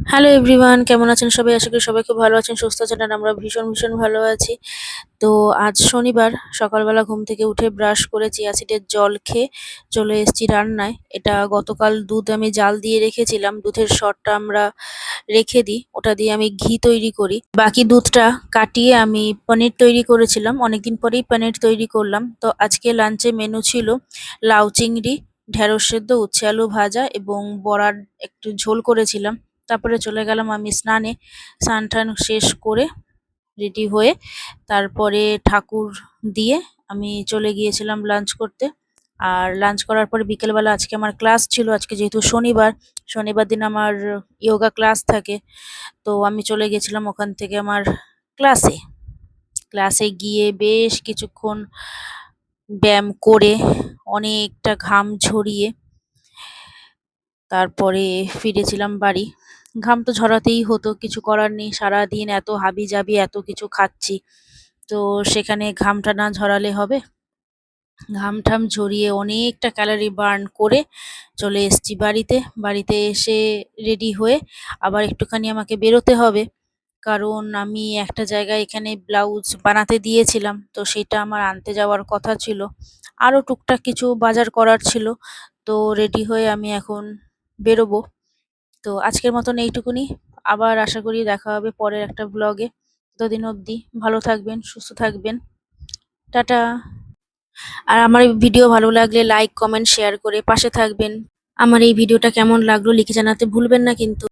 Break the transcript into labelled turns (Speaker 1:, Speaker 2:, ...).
Speaker 1: Hello everyone, কেমন আছেন সবাই? আশা করি সবাই খুব ভালো আছেন, সুস্থ আছেন। আর আমরা ভীষণ ভীষণ ভালো আছি। তো আজ শনিবার সকালবেলা ঘুম থেকে উঠে ব্রাশ করে চিয়া সিডের জল খেয়ে চলে এসেছি রান্নায়। এটা গতকাল দুধ আমি জাল দিয়ে রেখেছিলাম। দুধের সরটা আমরা রেখে দিই, ওটা দিয়ে আমি ঘি তৈরি করি। বাকি দুধটা কাটিয়ে আমি পনির তৈরি করেছিলাম। অনেকদিন পরেই পনির তৈরি করলাম। তো আজকে লাঞ্চে মেনু ছিল লাউ চিংড়ি, ঢেঁড়স সেদ্ধ, উচ্ছে আলু ভাজা এবং বড়ার একটু ঝোল করেছিলাম। তারপরে চলে গেলাম আমি স্নানে। স্নান টান শেষ করে রেডি হয়ে তারপরে ঠাকুর দিয়ে আমি চলে গিয়েছিলাম লাঞ্চ করতে। আর লাঞ্চ করার পরে বিকেলবেলা আজকে আমার ক্লাস ছিল। আজকে যেহেতু শনিবার, শনিবার দিন আমার যোগা ক্লাস থাকে। তো আমি চলে গেছিলাম ওখান থেকে আমার ক্লাসে। ক্লাসে গিয়ে বেশ কিছুক্ষণ ব্যায়াম করে অনেকটা ঘাম ঝরিয়ে তারপরে ফিরেছিলাম বাড়ি। ঘাম তো ঝরাতেই হতো, কিছু করার নেই। সারাদিন এত হাবিজাবি এত কিছু খাচ্ছি, তো সেখানে ঘামটা না ঝরালে হবে? ঘাম-টাম ঝরিয়ে অনেকটা ক্যালোরি বার্ন করে চলে এসেছি বাড়িতে। বাড়িতে এসে রেডি হয়ে আবার একটুখানি আমাকে বেরোতে হবে। কারণ আমি একটা জায়গায় এখানে ব্লাউজ বানাতে দিয়েছিলাম, তো সেটা আমার আনতে যাওয়ার কথা ছিল। আরও টুকটাক কিছু বাজার করার ছিল। তো রেডি হয়ে আমি এখন বেরোবো। তো আজকের মতন এইটুকুনি। আবার আশা করি দেখা হবে পরের একটা ব্লগে। ততদিন অবধি ভালো থাকবেন, সুস্থ থাকবেন। টাটা। আর আমার এই ভিডিও ভালো লাগলে লাইক, কমেন্ট, শেয়ার করে পাশে থাকবেন। আমার এই ভিডিওটা কেমন লাগলো লিখে জানাতে ভুলবেন না কিন্তু।